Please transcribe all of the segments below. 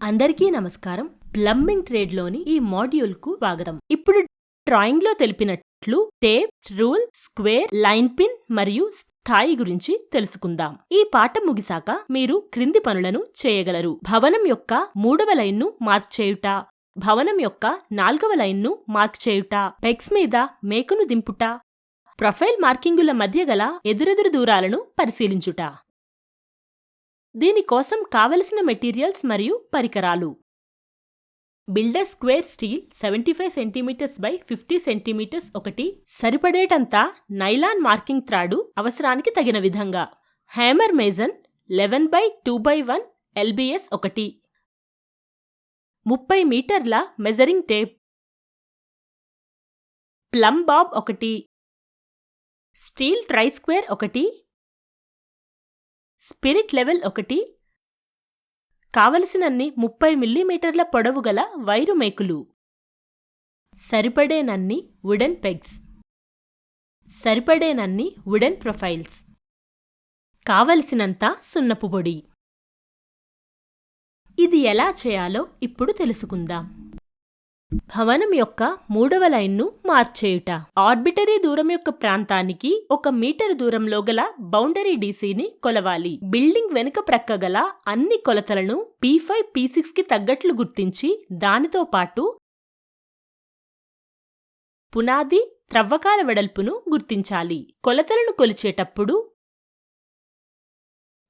అందరికీ నమస్కారం. ప్లంబింగ్ ట్రేడ్లోని ఈ మాడ్యూల్కు స్వాగతం. ఇప్పుడు డ్రాయింగ్లో తెలిపినట్లు tape, rule, square, line pin మరియు స్థాయి గురించి తెలుసుకుందాం. ఈ పాఠం ముగిసాక మీరు క్రింది పనులను చేయగలరు. భవనం యొక్క 3వ లైన్ను మార్క్ చేయుట, భవనం యొక్క 4వ లైన్ను మార్క్ చేయుట, పెగ్స్ మీద మేకును దింపుట, ప్రొఫైల్ మార్కింగుల మధ్య గల ఎదురెదురు దూరాలను పరిశీలించుట. దీనికోసం కావలసిన మెటీరియల్స్ మరియు పరికరాలు: builder square steel 75 centimetres by 50 centimetres ఒకటి, సరిపడేటంత నైలాన్ మార్కింగ్ త్రాడు అవసరానికి తగిన విధంగా, హ్యామర్ మేజన్ 11 బై 2/1 LBS ఒకటి, 30 మీటర్ల మెజరింగ్ టేప్, ప్లమ్ బాబ్ ఒకటి, స్టీల్ ట్రై స్క్వేర్ ఒకటి, స్పిరిట్ లెవెల్ ఒకటి, కావలసినన్ని 30 మిల్లీమీటర్ల పొడవు గల వైరు మేకులు, సరిపడేనన్ని వుడెన్ పెగ్స్, సరిపడేనన్ని వుడెన్ ప్రొఫైల్స్, కావలసినంత సున్నపు పొడి. ఇది ఎలా చేయాలో ఇప్పుడు తెలుసుకుందాం. భవనం యొక్క 3వ లైన్ను మార్క్ చేయుట. ఆర్బిటరీ దూరం యొక్క ప్రాంతానికి 1 మీటరు దూరంలో గల బౌండరీ డీసీని కొలవాలి. బిల్డింగ్ వెనుక ప్రక్క గల అన్ని కొలతలను P5, P6 కి తగ్గట్లు గుర్తించి దానితో పాటు పునాది, త్రవ్వకాల వెడల్పును గుర్తించాలి. కొలతలను కొలిచేటప్పుడు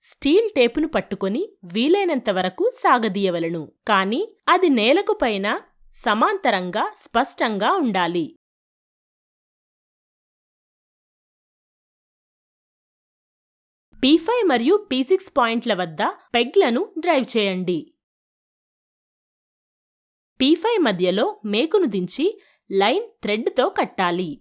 స్టీల్ టేపును పట్టుకొని వీలైనంత వరకు సాగదీయవలను. కానీ అది నేలకు పైన సమాంతరంగా స్పష్టంగా ఉండాలి. P5 మరియు P6 పాయింట్ల వద్ద పెగ్లను డ్రైవ్ చేయండి. P5 మధ్యలో మేకును దించి లైన్ థ్రెడ్తో కట్టాలి.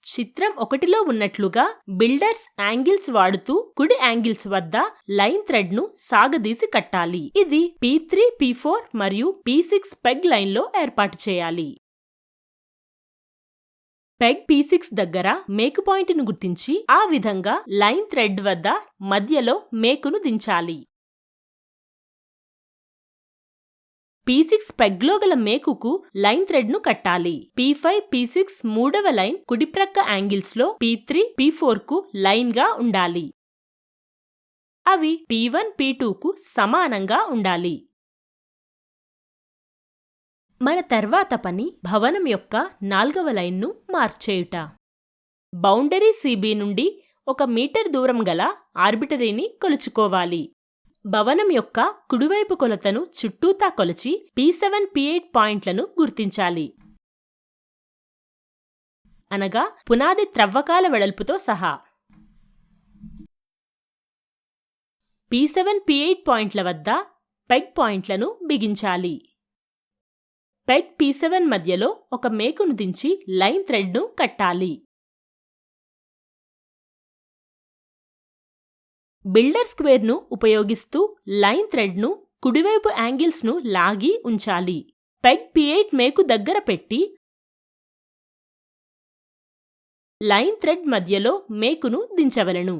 చిత్రం 1లో ఉన్నట్లుగా బిల్డర్స్ యాంగిల్స్ వాడుతూ కుడి యాంగిల్స్ వద్ద లైన్ థ్రెడ్ను సాగదీసి కట్టాలి. ఇది P3, P4 మరియు P6 పెగ్ లైన్లో ఏర్పాటు చేయాలి. పెగ్ P6 దగ్గర మేకు పాయింట్ను గుర్తించి ఆ విధంగా లైన్ థ్రెడ్ వద్ద మధ్యలో మేకును దించాలి. P6 పెగ్లో గల మేకుకు లైన్ థ్రెడ్ను కట్టాలి. P5, P6 3వ లైన్ కుడిప్రక్క యాంగిల్స్లో P3, P4కు లైన్గా ఉండాలి. అవి P1, P2కు సమానంగా ఉండాలి. మన తర్వాత పని భవనం యొక్క 4వ లైన్ను మార్క్ చేయుట. బౌండరీ CB నుండి 1 మీటర్ దూరం గల ఆర్బిటరీని కొలుచుకోవాలి. భవనం యొక్క కుడివైపు కొలతను చుట్టూతా కొలిచి P7, P8 పాయింట్లను గుర్తించాలి. అనగా పునాది త్రవ్వకాల వెడల్పుతో సహా. P7, P8 పాయింట్ల వద్ద పెగ్ పాయింట్లను బిగించాలి. పెగ్ P7 మధ్యలో 1 మేకును దించి లైన్ థ్రెడ్ను కట్టాలి. బిల్డర్ స్క్వేర్ను ఉపయోగిస్తూ లైన్ థ్రెడ్ను కుడివైపు యాంగిల్స్ను లాగి ఉంచాలి. పెగ్ P8 మేకు దగ్గర పెట్టి లైన్ థ్రెడ్ మధ్యలో మేకును దించవలెను.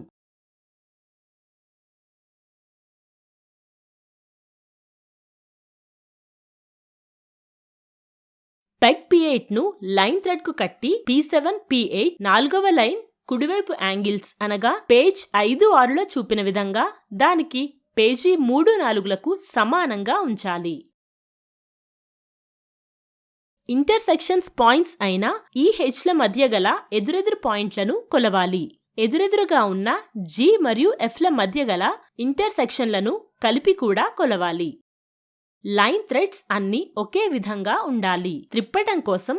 పెగ్ P8ను లైన్ థ్రెడ్కు కట్టి P7, P8 4వ లైన్ కుడివైపు యాంగిల్స్ అనగా పేజ్ 5, 6లో చూపిన విధంగా దానికి పేజీ 3, 4లకు సమానంగా ఉంచాలి. ఇంటర్సెక్షన్స్ పాయింట్స్ అయిన ఈ Hల మధ్య గల ఎదురెదురు పాయింట్లను కొలవాలి. ఎదురెదురుగా ఉన్న G మరియు Fల మధ్య గల ఇంటర్సెక్షన్లను కలిపి కూడా కొలవాలి. లైన్ థ్రెడ్స్ అన్నీ ఒకే విధంగా ఉండాలి. త్రిప్పటం కోసం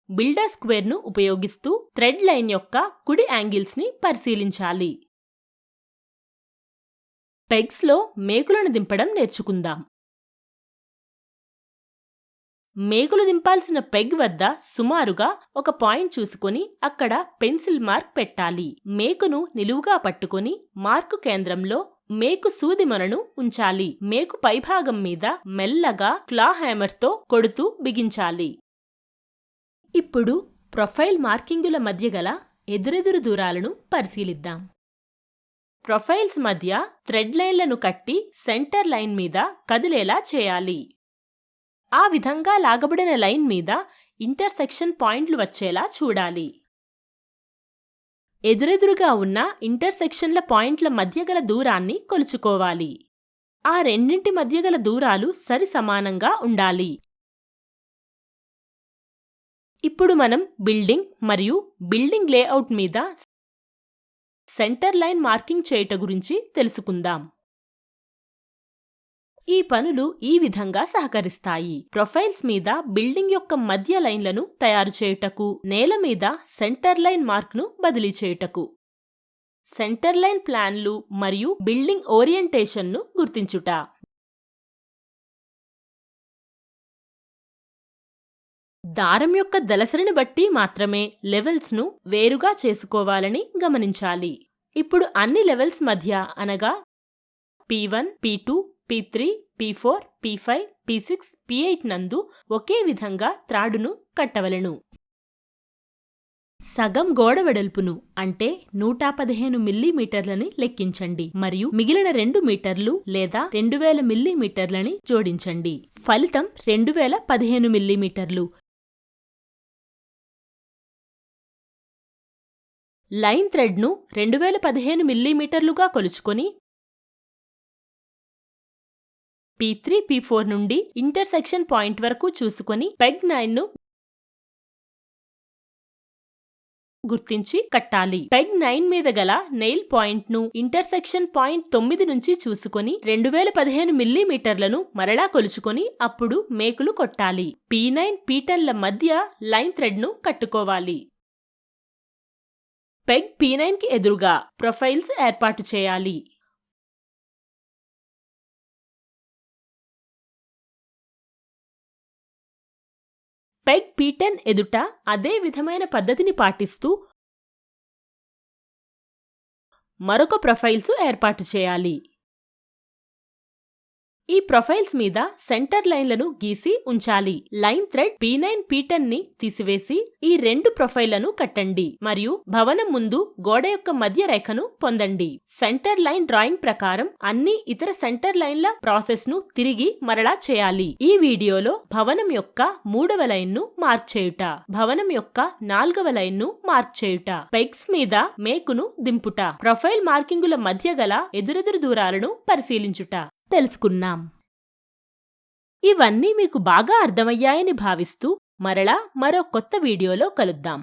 బిల్డర్ స్క్వేర్ను ఉపయోగిస్తూ థ్రెడ్ లైన్ యొక్క కుడి యాంగిల్స్ని పరిశీలించాలి. పెగ్స్లో మేకులను దింపడం నేర్చుకుందాం. మేకులు దింపాల్సిన పెగ్ వద్ద సుమారుగా 1 పాయింట్ చూసుకొని అక్కడ పెన్సిల్ మార్క్ పెట్టాలి. మేకును నిలువుగా పట్టుకొని మార్కు కేంద్రంలో మేకు సూది మొనను ఉంచాలి. మేకు పైభాగం మీద మెల్లగా క్లా హ్యామర్తో కొడుతూ బిగించాలి. ఇప్పుడు ప్రొఫైల్ మార్కింగుల మధ్య గల ఎదురెదురు దూరాలను పరిశీలిద్దాం. ప్రొఫైల్స్ మధ్య థ్రెడ్ లైన్లను కట్టి సెంటర్ లైన్ మీద కదిలేలా చేయాలి. ఆ విధంగా లాగబడిన లైన్ మీద ఇంటర్సెక్షన్ పాయింట్లు వచ్చేలా చూడాలి. ఎదురెదురుగా ఉన్న ఇంటర్సెక్షన్ల పాయింట్ల మధ్య గల దూరాన్ని కొలుచుకోవాలి. ఆ రెండింటి మధ్య గల దూరాలు సరి సమానంగా ఉండాలి. ఇప్పుడు మనం బిల్డింగ్ మరియు బిల్డింగ్ లేఅవుట్ మీద సెంటర్ లైన్ మార్కింగ్ చేయుట గురించి తెలుసుకుందాం. ఈ పనులు ఈ విధంగా సహకరిస్తాయి. ప్రొఫైల్స్ మీద బిల్డింగ్ యొక్క మధ్య లైన్లను తయారు చేయుటకు, నేల మీద సెంటర్ లైన్ మార్క్ను బదిలీ చేయుటకు. సెంటర్ లైన్ ప్లాన్లు మరియు బిల్డింగ్ ఓరియంటేషన్ను గుర్తించుట. దారం యొక్క దళసరిని బట్టి మాత్రమే లెవెల్స్ను వేరుగా చేసుకోవాలని గమనించాలి. ఇప్పుడు అన్ని లెవెల్స్ మధ్య అనగా P1, P2, P3, P4, P5, P6, P8 నందు ఒకే విధంగా త్రాడును కట్టవలెను. సగం గోడ వెడల్పును అంటే 115 మిల్లీమీటర్లని లెక్కించండి మరియు మిగిలిన 2 మీటర్లు లేదా 2000 మిల్లీమీటర్లని జోడించండి. ఫలితం 2015 మిల్లీమీటర్లు. లైన్ థ్రెడ్ను 2015 మిల్లీమీటర్లుగా కొలుచుకొని P3, P4 నుండి ఇంటర్సెక్షన్ పాయింట్ వరకు చూసుకొని పెగ్ 9ను గుర్తించి కట్టాలి. పెగ్ 9 మీద గల నెయిల్ పాయింట్ను ఇంటర్సెక్షన్ పాయింట్ 9 నుంచి చూసుకొని 2015 మిల్లీమీటర్లను మరలా కొలుచుకొని అప్పుడు మేకులు కొట్టాలి. P9, P10ల మధ్య లైన్ థ్రెడ్ను కట్టుకోవాలి. పెగ్ P9కి ఎదురుగా ప్రొఫైల్స్ ఏర్పాటు చేయాలి. పెగ్ P10 ఎదుట అదే విధమైన పద్ధతిని పాటిస్తూ మరొక ప్రొఫైల్స్ ఏర్పాటు చేయాలి. ఈ ప్రొఫైల్స్ మీద సెంటర్ లైన్లను గీసి ఉంచాలి. లైన్ థ్రెడ్ P9, P10ని తీసివేసి ఈ 2 ప్రొఫైళ్లను కట్టండి మరియు భవనం ముందు గోడ యొక్క మధ్య రేఖను పొందండి. సెంటర్ లైన్ డ్రాయింగ్ ప్రకారం అన్ని ఇతర సెంటర్ లైన్ల ప్రాసెస్ను తిరిగి మరలా చేయాలి. ఈ వీడియోలో భవనం యొక్క 3వ లైన్ను మార్క్ చేయుట, భవనం యొక్క 4వ లైన్ను మార్క్ చేయుట, పెగ్స్ మీద మేకును దింపుట, ప్రొఫైల్ మార్కింగుల మధ్య గల ఎదురెదురు దూరాలను పరిశీలించుట తెలుసుకున్నాం. ఇవన్నీ మీకు బాగా అర్థమయ్యాయని భావిస్తూ మరలా మరో కొత్త వీడియోలో కలుద్దాం.